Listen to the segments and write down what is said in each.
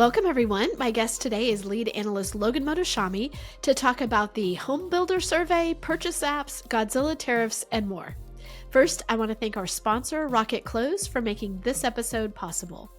Welcome, everyone. My guest today is Lead Analyst Logan Mohtashami to talk about the Homebuilder survey, purchase apps, Godzilla tariffs, and more. First, I want to thank our sponsor, Rocket Close, for making this episode possible.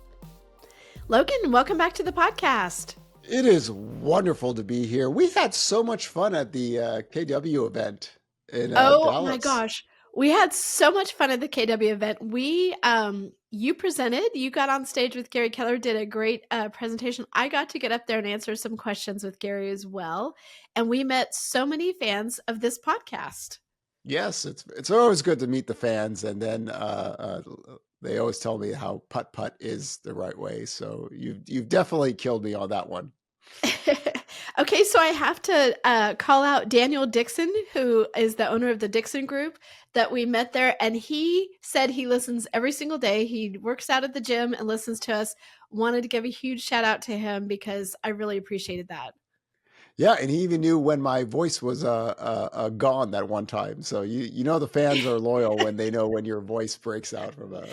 Logan, welcome back to the podcast. It is wonderful to be here. We had so much fun at the KW event in Dallas. Oh my gosh. We had so much fun at the KW event. You presented, you got on stage with Gary Keller, did a great presentation. I got to get up there and answer some questions with Gary as well. And we met so many fans of this podcast. Yes, it's always good to meet the fans. And then they always tell me how putt-putt is the right way. So you've definitely killed me on that one. Okay, so I have to call out Daniel Dixon, who is the owner of the Dixon Group that we met there. And he said he listens every single day. He works out at the gym and listens to us. Wanted to give a huge shout out to him because I really appreciated that. Yeah, and he even knew when my voice was gone that one time. So you know the fans are loyal when they know when your voice breaks out from an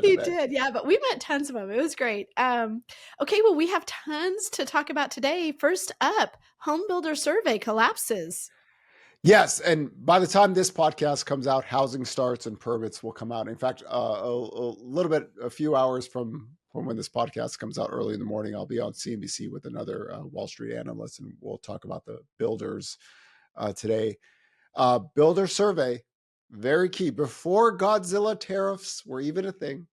He event. did, yeah, but we met tons of them. It was great. Okay, well, we have tons to talk about today. First up, Homebuilder survey collapses. Yes, and by the time this podcast comes out, housing starts and permits will come out. In fact, a few hours from when this podcast comes out early in the morning, I'll be on CNBC with another Wall Street analyst, and we'll talk about the builders today. Builder survey, very key. Before Godzilla tariffs were even a thing,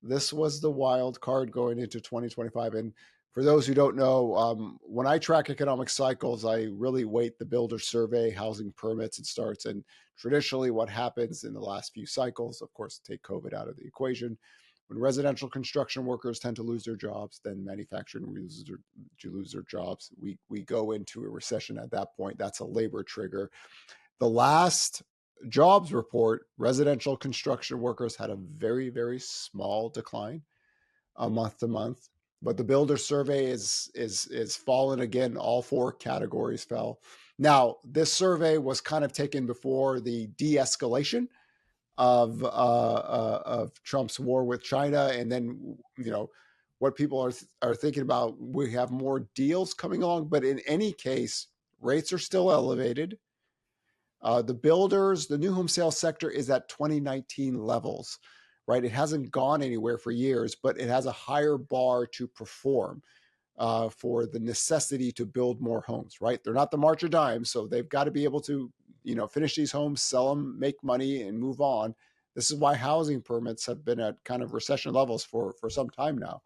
this was the wild card going into 2025. And for those who don't know, when I track economic cycles, I really weight the builder survey, housing permits and starts. And traditionally what happens in the last few cycles, of course, take COVID out of the equation, when residential construction workers tend to lose their jobs, then manufacturing lose their jobs. We go into a recession at that point. That's a labor trigger. The last jobs report, residential construction workers had a very, very small decline month to month. But the builder survey is fallen again. All four categories fell. Now, this survey was kind of taken before the de-escalation of Trump's war with China, and then what people are thinking about. We have more deals coming along, but in any case, rates are still elevated. The new home sales sector is at 2019 levels. Right, it hasn't gone anywhere for years, but it has a higher bar to perform for the necessity to build more homes. Right, they're not the March of Dimes, so they've got to be able to finish these homes, sell them, make money, and move on. This is why housing permits have been at kind of recession levels for some time now.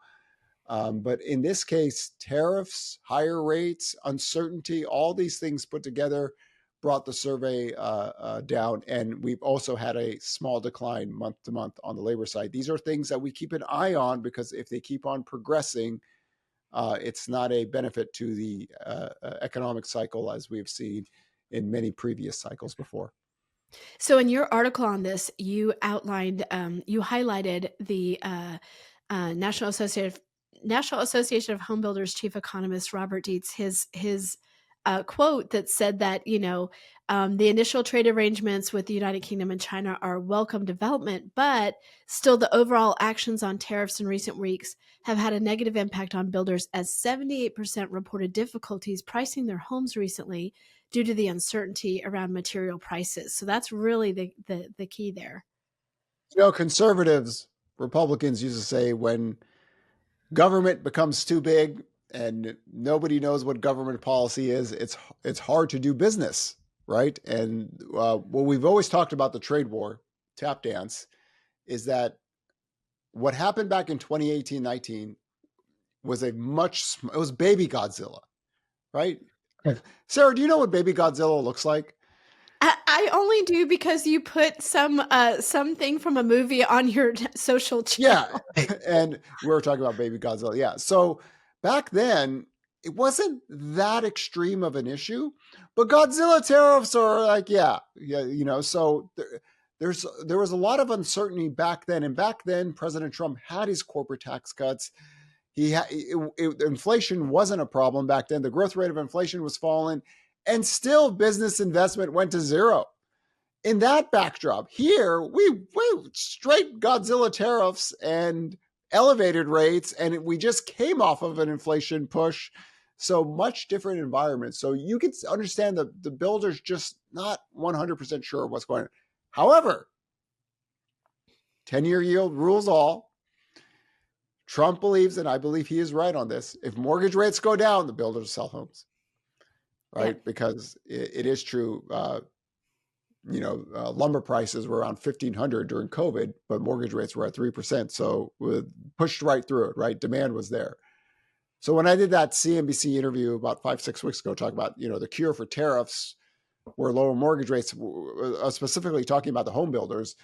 But in this case, tariffs, higher rates, uncertainty, all these things put together brought the survey down. And we've also had a small decline month to month on the labor side. These are things that we keep an eye on because if they keep on progressing, it's not a benefit to the economic cycle as we've seen in many previous cycles before. So in your article on this, you outlined, you highlighted the National Association of Home Builders chief economist Robert Dietz, his quote that said that the initial trade arrangements with the United Kingdom and China are welcome development, but still the overall actions on tariffs in recent weeks have had a negative impact on builders, as 78% reported difficulties pricing their homes recently due to the uncertainty around material prices. So that's really the key there. Conservatives, Republicans used to say when government becomes too big and nobody knows what government policy is, it's hard to do business, right? And what we've always talked about the trade war, tap dance, is that what happened back in 2018-19 was it was baby Godzilla, right? Sarah, do you know what baby Godzilla looks like? I only do because you put something from a movie on your social channel. Yeah, and we were talking about baby Godzilla. Yeah, so back then it wasn't that extreme of an issue, but Godzilla tariffs are like, So there was a lot of uncertainty back then, and back then President Trump had his corporate tax cuts. Inflation wasn't a problem back then. The growth rate of inflation was falling, and still business investment went to zero. In that backdrop, here we straight Godzilla tariffs, and elevated rates, and we just came off of an inflation push. So much different environment. So you can understand the builders just not 100% sure what's going on. However, 10-year yield rules all. Trump believes, and I believe he is right on this, if mortgage rates go down, the builders sell homes, right? Yeah. Because it is true. Lumber prices were around 1,500 during COVID, but mortgage rates were at 3%. So we pushed right through it, right? Demand was there. So when I did that CNBC interview about 5-6 weeks ago, talking about, the cure for tariffs were lower mortgage rates, specifically talking about the home builders,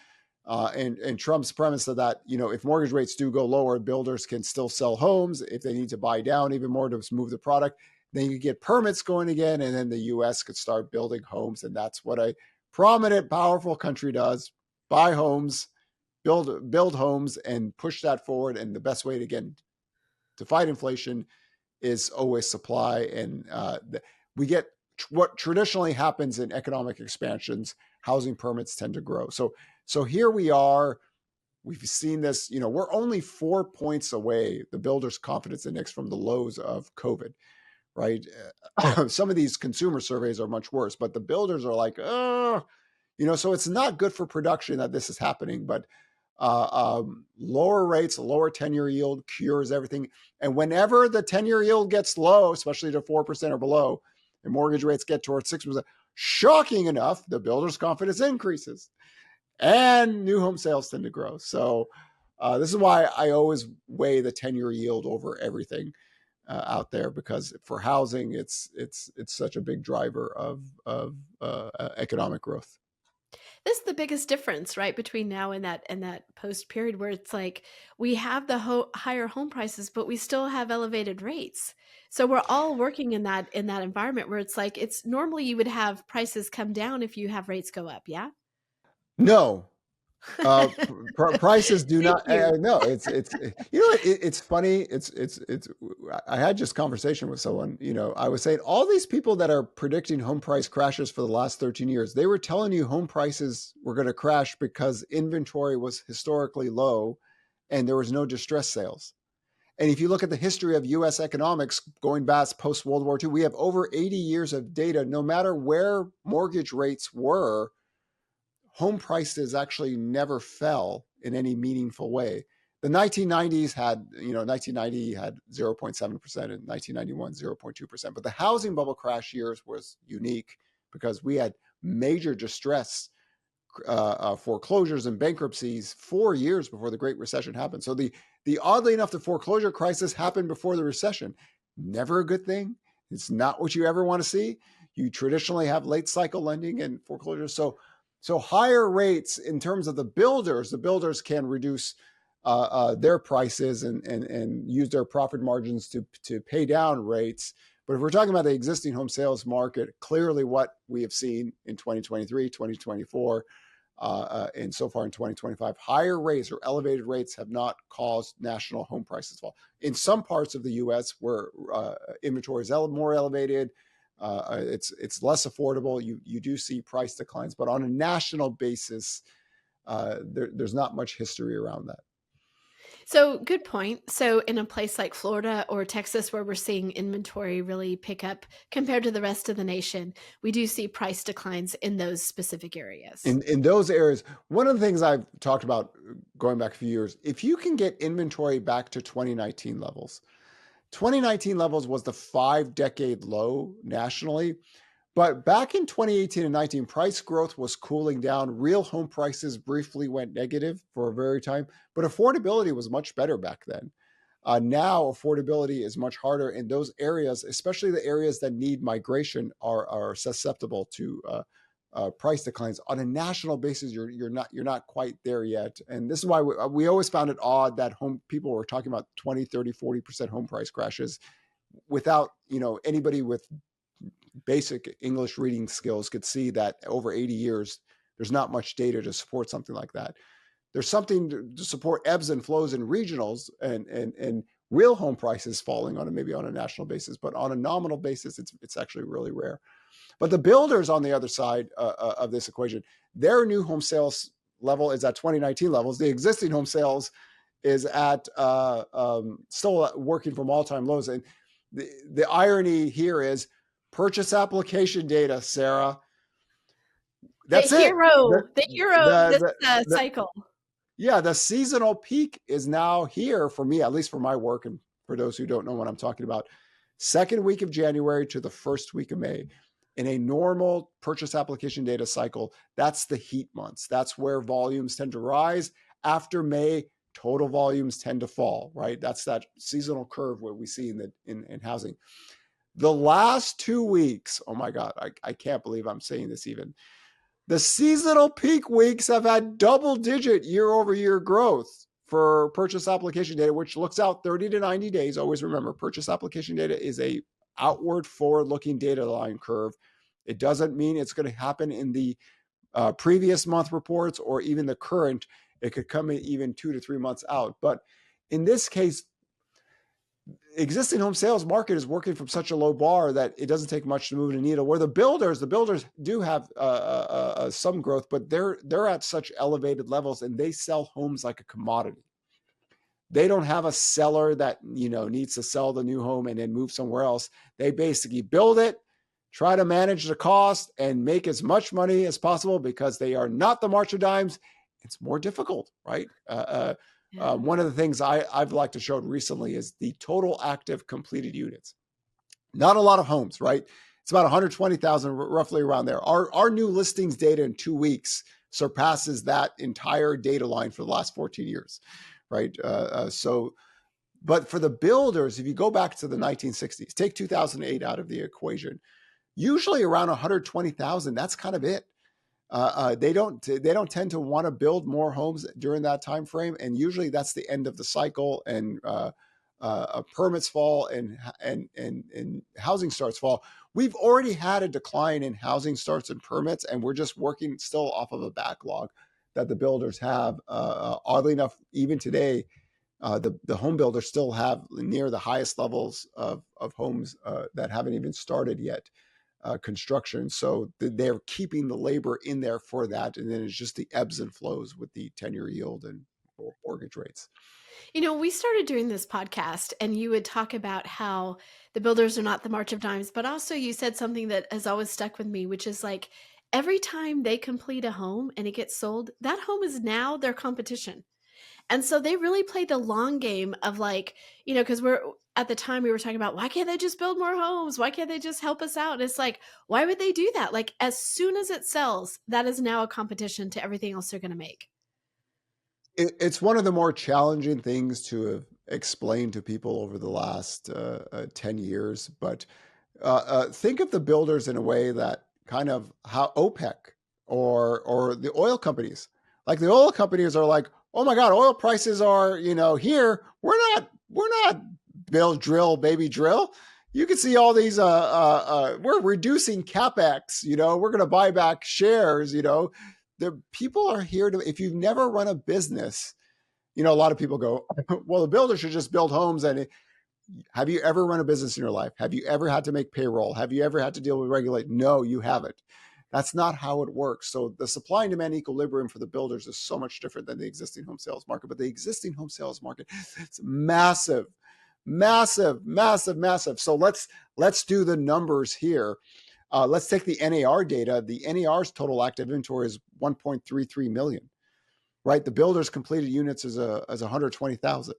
and Trump's premise of that, if mortgage rates do go lower, builders can still sell homes. If they need to buy down even more to move the product, then you get permits going again, and then the U.S. could start building homes. And that's what a prominent, powerful country does: buy homes, build homes, and push that forward. And the best way to fight inflation is always supply. And we get what traditionally happens in economic expansions: housing permits tend to grow. So here we are. We've seen this. We're only 4 points away, the Builders Confidence Index, from the lows of COVID, right? Some of these consumer surveys are much worse, but the builders are like, oh, so it's not good for production that this is happening. But lower rates, lower 10-year yield cures everything. And whenever the 10-year yield gets low, especially to 4% or below, and mortgage rates get towards 6%, shocking enough, the builder's confidence increases and new home sales tend to grow. So this is why I always weigh the 10-year yield over everything out there, because for housing, it's such a big driver of economic growth. This is the biggest difference, right, between now and that post period, where it's like we have the higher home prices, but we still have elevated rates. So we're all working in that environment where it's like, it's normally you would have prices come down if you have rates go up. Yeah. No, prices do Thank not. you. No, it's funny. It's. I had just conversation with someone. I was saying all these people that are predicting home price crashes for the last 13 years, they were telling you home prices were going to crash because inventory was historically low, and there was no distress sales. And if you look at the history of U.S. economics going back post World War II, we have over 80 years of data. No matter where mortgage rates were, home prices actually never fell in any meaningful way. The 1990s had, 1990 had 0.7%, and 1991, 0.2%. But the housing bubble crash years was unique because we had major distress, foreclosures and bankruptcies 4 years before the Great Recession happened. So the oddly enough, the foreclosure crisis happened before the recession. Never a good thing. It's not what you ever want to see. You traditionally have late cycle lending and foreclosures. So higher rates in terms of the builders can reduce their prices and use their profit margins to pay down rates. But if we're talking about the existing home sales market, clearly what we have seen in 2023, 2024, and so far in 2025, higher rates or elevated rates have not caused national home prices fall. In some parts of the U.S. where inventory is more elevated, it's less affordable. You do see price declines, but on a national basis, there's not much history around that. So good point. So in a place like Florida or Texas, where we're seeing inventory really pick up compared to the rest of the nation, we do see price declines in those specific areas. In those areas, one of the things I've talked about going back a few years, if you can get inventory back to 2019 levels, 2019 levels was the 5-decade low nationally. But back in 2018 and 19, price growth was cooling down. Real home prices briefly went negative for a very time, but affordability was much better back then. Now affordability is much harder in those areas, especially the areas that need migration are susceptible to price declines. On a national basis, you're not quite there yet. And this is why we always found it odd that people were talking about 20, 30, 40% home price crashes without, anybody with basic English reading skills could see that over 80 years, there's not much data to support something like that. There's something to support ebbs and flows in regionals and real home prices falling maybe on a national basis, but on a nominal basis, it's actually really rare. But the builders on the other side of this equation, their new home sales level is at 2019 levels. The existing home sales is at still working from all-time lows. And the irony here is purchase application data, Sarah. That's it. The hero of this The cycle. yeah, the seasonal peak is now here for me, at least for my work. And for those who don't know what I'm talking about, second week of January to the first week of May. In a normal purchase application data cycle, that's the heat months. That's where volumes tend to rise. After May, total volumes tend to fall, right? That's that seasonal curve where we see in housing. The last 2 weeks, oh my God, I can't believe I'm saying this even. The seasonal peak weeks have had double-digit year-over-year growth for purchase application data, which looks out 30 to 90 days. Always remember, purchase application data is a outward forward-looking data line curve. It doesn't mean it's going to happen in the previous month reports or even the current. It could come in even 2 to 3 months out. But in this case, existing home sales market is working from such a low bar that it doesn't take much to move the needle. Where the builders do have some growth, but they're at such elevated levels and they sell homes like a commodity. They don't have a seller that needs to sell the new home and then move somewhere else. They basically build it, try to manage the cost, and make as much money as possible because they are not the March of Dimes. It's more difficult, right? One of the things I've liked to show recently is the total active completed units. Not a lot of homes, right? It's about 120,000, roughly around there. Our new listings data in 2 weeks surpasses that entire data line for the last 14 years, right? But for the builders, if you go back to the 1960s, take 2008 out of the equation, usually around 120,000, that's kind of it. They don't tend to want to build more homes during that time frame, and usually that's the end of the cycle. And permits fall and housing starts fall. We've already had a decline in housing starts and permits, and we're just working still off of a backlog that the builders have. Oddly enough, even today, the home builders still have near the highest levels of homes that haven't even started yet. Construction. So they're keeping the labor in there for that. And then it's just the ebbs and flows with the 10-year yield and mortgage rates. We started doing this podcast and you would talk about how the builders are not the March of Dimes, but also you said something that has always stuck with me, which is like every time they complete a home and it gets sold, that home is now their competition. And so they really play the long game of like, because at the time we were talking about, why can't they just build more homes? Why can't they just help us out? And it's like, why would they do that? Like as soon as it sells, that is now a competition to everything else they're going to make. It's one of the more challenging things to have explained to people over the last 10 years. But think of the builders in a way that kind of how OPEC or the oil companies, like the oil companies are like, oh my God, oil prices are, here. We're not drill, baby drill. You can see all these, we're reducing CapEx, we're going to buy back shares, The people are here to, if you've never run a business, a lot of people go, well, the builder should just build homes. And have you ever run a business in your life? Have you ever had to make payroll? Have you ever had to deal with regulate? No, you haven't. That's not how it works. So the supply and demand equilibrium for the builders is so much different than the existing home sales market. But the existing home sales market, it's massive, massive, massive, massive. So let's do the numbers here. Let's take the NAR data. The NAR's total active inventory is 1.33 million, right? The builders completed units as 120,000,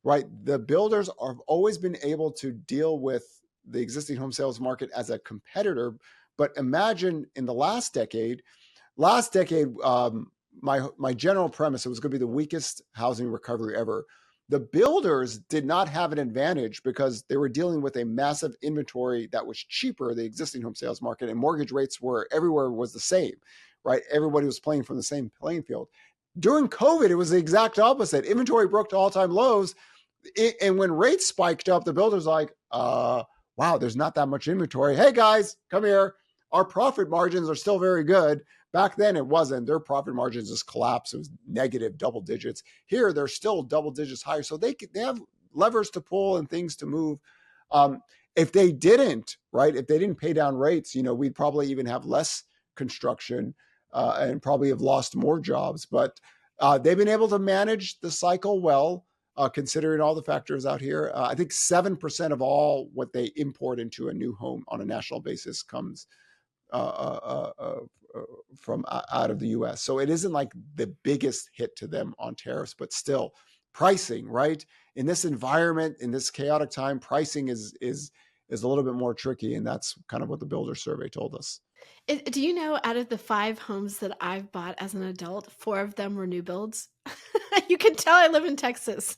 right? The builders have always been able to deal with the existing home sales market as a competitor. But imagine in the last decade, my general premise, it was going to be the weakest housing recovery ever. The builders did not have an advantage because they were dealing with a massive inventory that was cheaper, the existing home sales market, and mortgage rates were everywhere was the same, right? Everybody was playing from the same playing field. During COVID, it was the exact opposite. Inventory broke to all-time lows. And when rates spiked up, the builders like, wow, there's not that much inventory. Hey guys, come here. Our profit margins are still very good. Back then it wasn't. Their profit margins just collapsed. It was negative double digits. Here they're still double digits higher. So they have levers to pull and things to move. If they didn't, right, if they didn't pay down rates, we'd probably even have less construction and probably have lost more jobs. But They've been able to manage the cycle well, considering all the factors out here. I think 7% of all what they import into a new home on a national basis comes uh, uh, uh, from out of the U.S. So it isn't like the biggest hit to them on tariffs, but still, pricing, right? In this environment, in this chaotic time, pricing is a little bit more tricky, and that's kind of what the builder survey told us. Do you know, out of the 5 homes that I've bought as an adult, 4 of them were new builds? You can tell I live in Texas.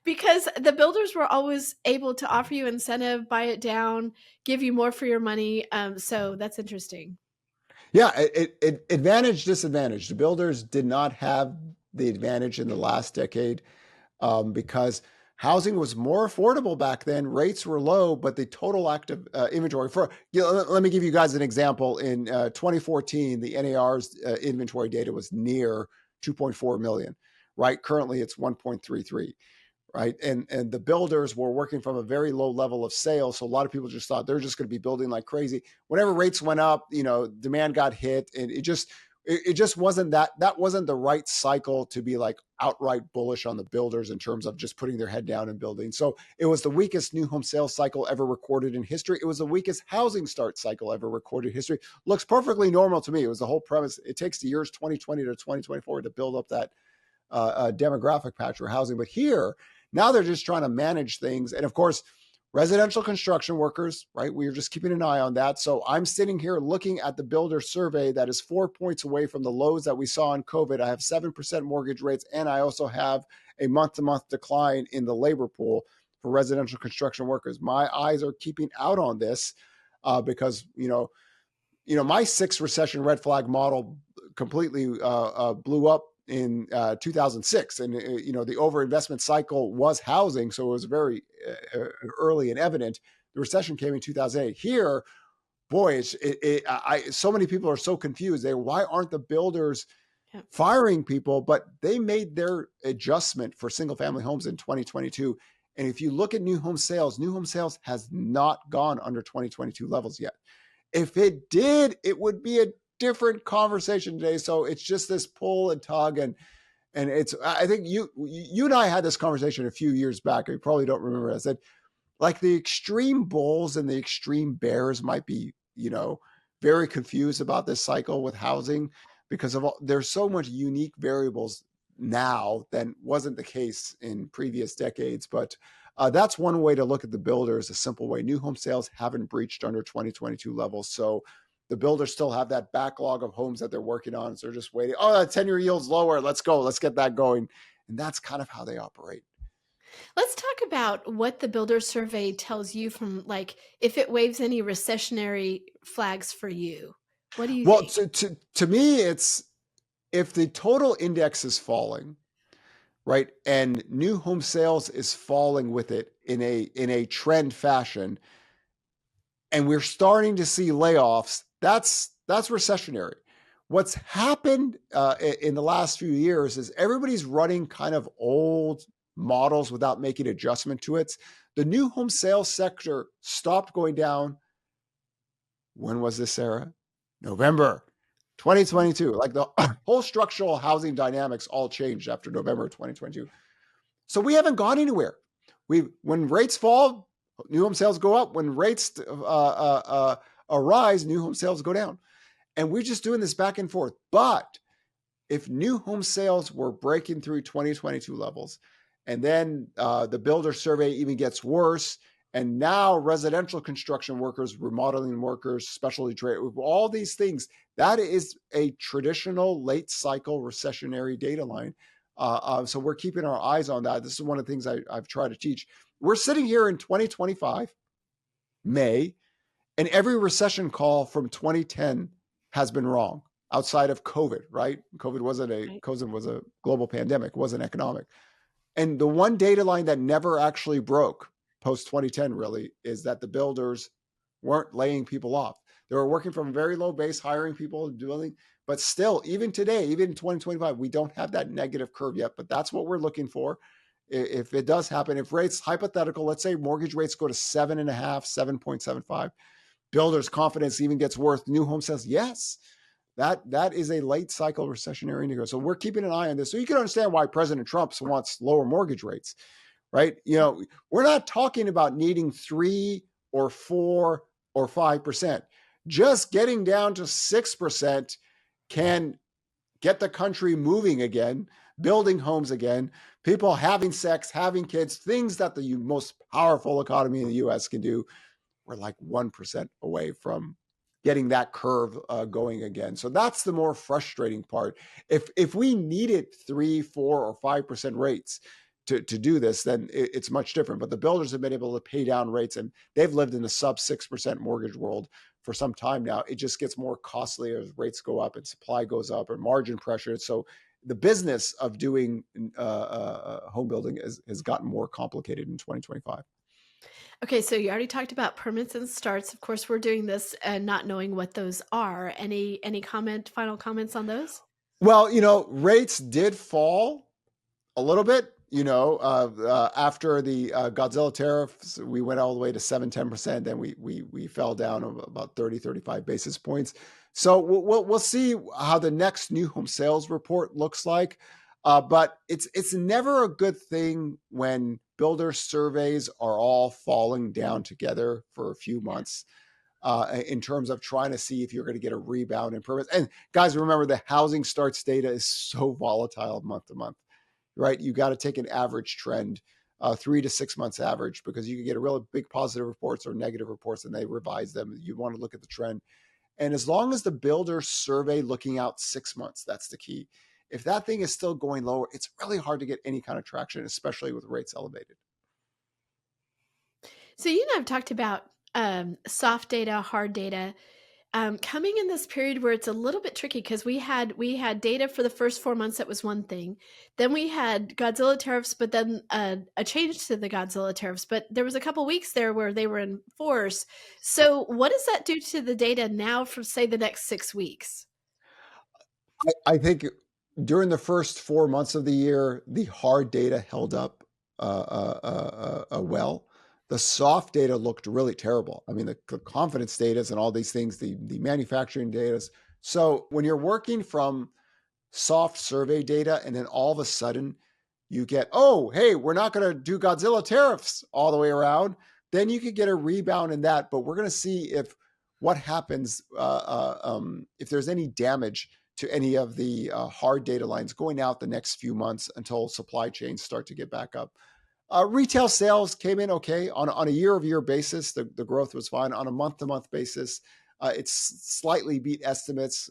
Because the builders were always able to offer you incentive, buy it down, give you more for your money, so that's interesting. Yeah, it advantage, disadvantage. The builders did not have the advantage in the last decade because housing was more affordable back then. Rates were low, but the total active inventory let me give you guys an example. In 2014, the NAR's inventory data was near 2.4 million, right? Currently, it's 1.33. Right. And the builders were working from a very low level of sales. So a lot of people just thought they're just going to be building like crazy. Whenever rates went up, demand got hit, and it just wasn't that wasn't the right cycle to be like outright bullish on the builders in terms of just putting their head down and building. So it was the weakest new home sales cycle ever recorded in history. It was the weakest housing start cycle ever recorded in history. Looks perfectly normal to me. It was the whole premise. It takes the years 2020 to 2024 to build up that demographic patch for housing. But here, now they're just trying to manage things. And of course, residential construction workers, right? We are just keeping an eye on that. So I'm sitting here looking at the builder survey that is 4 points away from the lows that we saw in COVID. I have 7% mortgage rates, and I also have a month-to-month decline in the labor pool for residential construction workers. My eyes are keeping out on this because, my 6 recession red flag model completely blew up in 2006, and the overinvestment cycle was housing, so it was very early and evident. The recession came in 2008. Here, boy, so many people are so confused. Why aren't the builders firing people? But they made their adjustment for single family homes in 2022. And if you look at new home sales has not gone under 2022 levels yet. If it did, it would be a different conversation today. So it's just this pull and tug, and I think you and I had this conversation a few years back. You probably don't remember. I said, like, the extreme bulls and the extreme bears might be, very confused about this cycle with housing because there's so much unique variables now than wasn't the case in previous decades. But that's one way to look at the builders, a simple way. New home sales haven't breached under 2022 levels. So the builders still have that backlog of homes that they're working on. So they're just waiting. Oh, that 10-year yield's lower. Let's go. Let's get that going. And that's kind of how they operate. Let's talk about what the builder survey tells you from, like, if it waves any recessionary flags for you. What do you think? To me, it's if the total index is falling, right, and new home sales is falling with it in a trend fashion, and we're starting to see layoffs, that's recessionary. What's happened in the last few years is everybody's running kind of old models without making adjustment to it. The new home sales sector stopped going down. When was this, Sarah? November 2022. Like, the whole structural housing dynamics all changed after November 2022. So we haven't gone anywhere. When rates fall, new home sales go up. When rates rise, new home sales go down. And we're just doing this back and forth. But if new home sales were breaking through 2022 levels, and then the builder survey even gets worse, and now residential construction workers, remodeling workers, specialty trade, all these things, that is a traditional late cycle recessionary data line. So we're keeping our eyes on that. This is one of the things I've tried to teach. We're sitting here in 2025, May, and every recession call from 2010 has been wrong outside of COVID, right? COVID was a global pandemic, wasn't economic. And the one data line that never actually broke post 2010 really is that the builders weren't laying people off. They were working from a very low base, hiring people, doing, but still, even today, even in 2025, we don't have that negative curve yet, but that's what we're looking for. If it does happen, if rates, hypothetical, let's say mortgage rates go to 7.5, 7.75, builders' confidence even gets worse, new home sales, yes, That is a late cycle recessionary indicator. So we're keeping an eye on this. So you can understand why President Trump wants lower mortgage rates, right? We're not talking about needing 3 or 4 or 5%. Just getting down to 6% can get the country moving again, building homes again, people having sex, having kids, things that the most powerful economy in the US can do. We're like 1% away from getting that curve going again. So that's the more frustrating part. If we needed 3, 4, or 5% rates to do this, then it's much different. But the builders have been able to pay down rates, and they've lived in the sub 6% mortgage world for some time now. It just gets more costly as rates go up and supply goes up or margin pressure. So the business of doing home building has gotten more complicated in 2025. Okay, so you already talked about permits and starts. Of course, we're doing this and not knowing what those are. Any final comments on those? Well, rates did fall a little bit. After the Godzilla tariffs, we went all the way to 7-10%. Then we fell down about 30-35 basis points. So we'll see how the next new home sales report looks like. But it's never a good thing when builder surveys are all falling down together for a few months. In terms of trying to see if you're going to get a rebound in permits. And guys, remember the housing starts data is so volatile month to month, right? You got to take an average trend, 3 to 6 months average, because you can get a really big positive reports or negative reports and they revise them. You want to look at the trend. And as long as the builder survey looking out 6 months, that's the key. If that thing is still going lower, it's really hard to get any kind of traction, especially with rates elevated. So you and I have talked about soft data, hard data. Coming in this period where it's a little bit tricky because we had data for the first 4 months that was one thing, then we had Godzilla tariffs, but then a change to the Godzilla tariffs. But there was a couple weeks there where they were in force. So what does that do to the data now for say the next 6 weeks? I think during the first 4 months of the year, the hard data held up well. The soft data looked really terrible. I mean, the confidence data and all these things, the manufacturing data. So when you're working from soft survey data and then all of a sudden you get, oh, hey, we're not going to do Godzilla tariffs all the way around, then you could get a rebound in that. But we're going to see what happens if there's any damage to any of the hard data lines going out the next few months until supply chains start to get back up. Retail sales came in okay on a year-over-year basis. The growth was fine. On a month-to-month basis, it's slightly beat estimates.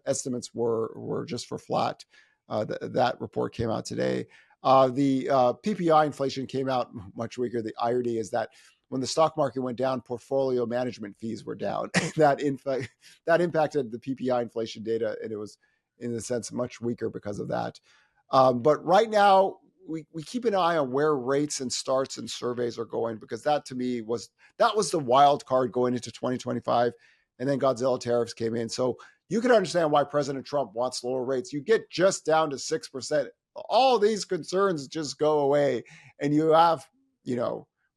Estimates were just for flat. That report came out today. The PPI inflation came out much weaker. The irony is that when the stock market went down, portfolio management fees were down. that impacted the PPI inflation data, and it was, in a sense, much weaker because of that. But right now, we keep an eye on where rates and starts and surveys are going, because that to me was the wild card going into 2025. And then Godzilla tariffs came in. So you can understand why President Trump wants lower rates. You get just down to 6%. All these concerns just go away. And you have,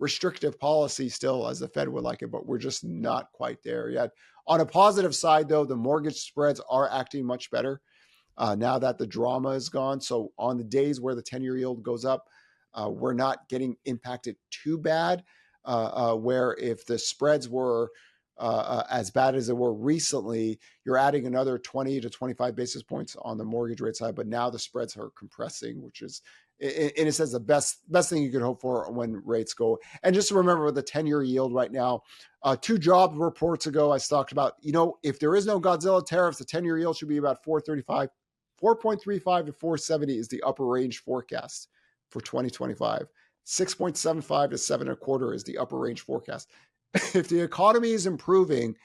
restrictive policy still, as the Fed would like it, but we're just not quite there yet. On a positive side, though, the mortgage spreads are acting much better. Now that the drama is gone. So on the days where the 10-year yield goes up, we're not getting impacted too bad, where if the spreads were as bad as they were recently, you're adding another 20 to 25 basis points on the mortgage rate side. But now the spreads are compressing, which is, in a sense, the best thing you could hope for when rates go. And just to remember, the 10-year yield right now, 2 job reports ago, I talked about, if there is no Godzilla tariffs, the 10-year yield should be about 4.35 to 4.70 is the upper range forecast for 2025. 6.75 to 7.25 is the upper range forecast. If the economy is improving,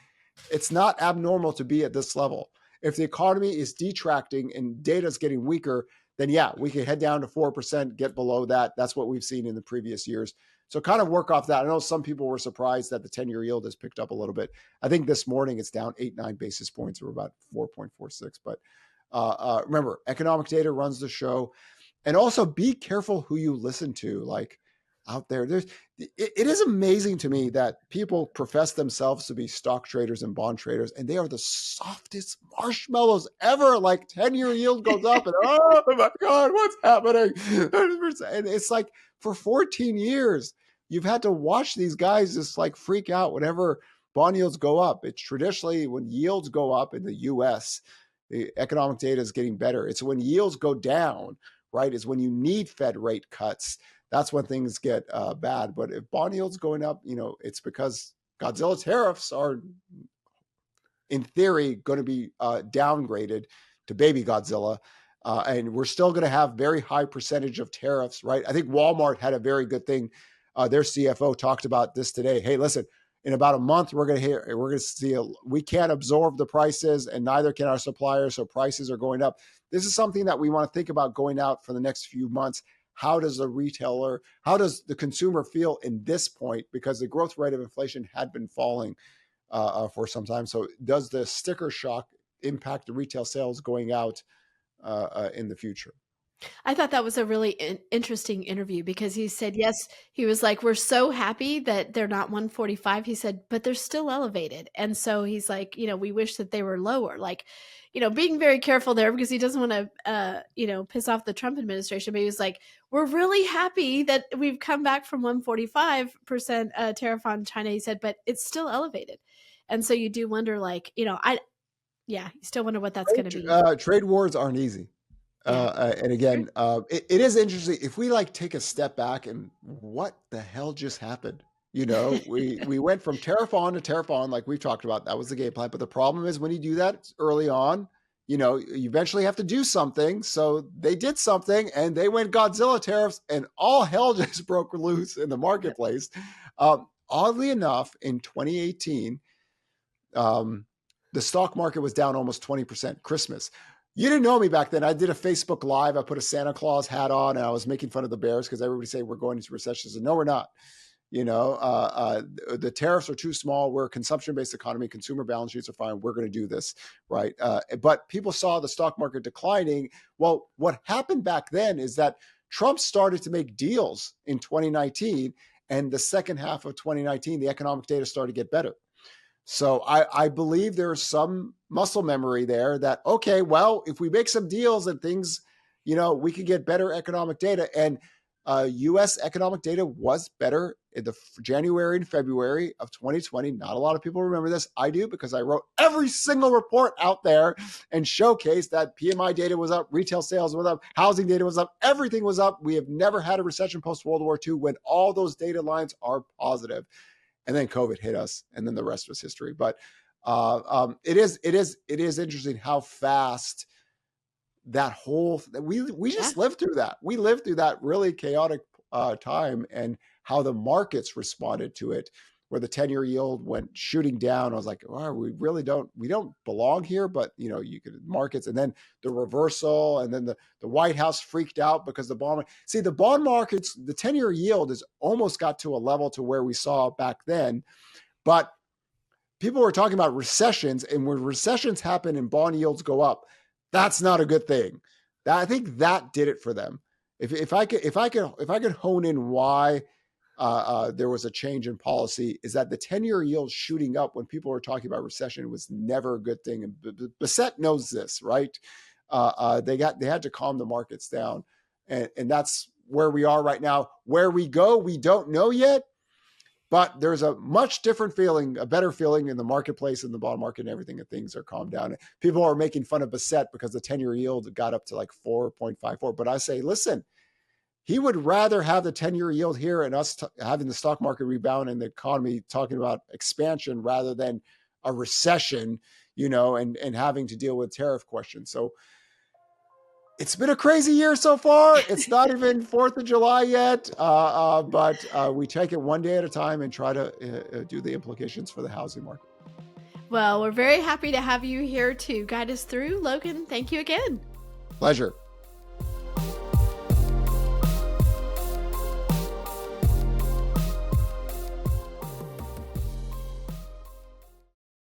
it's not abnormal to be at this level. If the economy is detracting and data is getting weaker, then yeah, we can head down to 4%, get below that. That's what we've seen in the previous years. So kind of work off that. I know some people were surprised that the 10-year yield has picked up a little bit. I think this morning it's down 8-9 basis points, or about 4.46. But remember, economic data runs the show. And also be careful who you listen to. Like, out there. It is amazing to me that people profess themselves to be stock traders and bond traders, and they are the softest marshmallows ever. Like 10-year yield goes up, and oh my God, what's happening? And it's like for 14 years, you've had to watch these guys just like freak out whenever bond yields go up. It's traditionally when yields go up in the US, the economic data is getting better. It's when yields go down, right, is when you need Fed rate cuts. That's when things get bad. But if bond yields going up, it's because Godzilla tariffs are, in theory, going to be downgraded to baby Godzilla. And we're still going to have very high percentage of tariffs, right? I think Walmart had a very good thing. Their CFO talked about this today. Hey, listen, in about a month, we're going to see we can't absorb the prices, and neither can our suppliers. So prices are going up. This is something that we want to think about going out for the next few months. How does the consumer feel in this point? Because the growth rate of inflation had been falling for some time. So does the sticker shock impact the retail sales going out in the future? I thought that was a really interesting interview because he said, yes, he was like, we're so happy that they're not 145. He said, but they're still elevated. And so he's like, we wish that they were lower, like, being very careful there because he doesn't want to, piss off the Trump administration. But he was like, we're really happy that we've come back from 145% tariff on China. He said, but it's still elevated. And so you do wonder, like, you still wonder what that's going to be. Trade wars aren't easy. And again, it is interesting if we take a step back and what the hell just happened. We went from tariff on to tariff on, like we've talked about. That was the game plan. But the problem is when you do that early on, you eventually have to do something. So they did something and they went Godzilla tariffs and all hell just broke loose in the marketplace. Oddly enough, in 2018, the stock market was down almost 20%. Christmas. You didn't know me back then. I did a Facebook Live. I put a Santa Claus hat on and I was making fun of the bears because everybody say we're going into recession. So no, we're not. The tariffs are too small. We're a consumption-based economy. Consumer balance sheets are fine. We're going to do this, right? But people saw the stock market declining. Well, what happened back then is that Trump started to make deals in 2019, and the second half of 2019, the economic data started to get better. So I believe there's some muscle memory there that, okay, well, if we make some deals and things, we could get better economic data. And U.S. economic data was better in the January and February of 2020. Not a lot of people remember this. I do, because I wrote every single report out there and showcased that PMI data was up, retail sales was up, housing data was up, everything was up. We have never had a recession post-World War II when all those data lines are positive. And then COVID hit us, and then the rest was history. But it is interesting how fast that whole we just lived through that. We lived through that really chaotic time, and how the markets responded to it, where the 10-year yield went shooting down. I was like, oh, we don't belong here, but you could markets, and then the reversal, and then the White House freaked out because the bond markets, the 10-year yield has almost got to a level to where we saw back then. But people were talking about recessions, and when recessions happen and bond yields go up, that's not a good thing. I think that did it for them. If I could hone in why there was a change in policy, is that the 10-year yield shooting up when people were talking about recession was never a good thing. And Bassett knows this, right? They had to calm the markets down, and that's where we are right now. Where we go, we don't know yet, but there's a much different feeling, a better feeling in the marketplace, in the bond market, and everything, and things are calmed down. People are making fun of Bassett because the 10-year yield got up to like 4.54. But I say, listen, he would rather have the 10-year yield here and us having the stock market rebound and the economy talking about expansion rather than a recession, and having to deal with tariff questions. So it's been a crazy year so far. It's not even 4th of July yet, but we take it one day at a time and try to do the implications for the housing market. Well, we're very happy to have you here to guide us through. Logan, thank you again. Pleasure.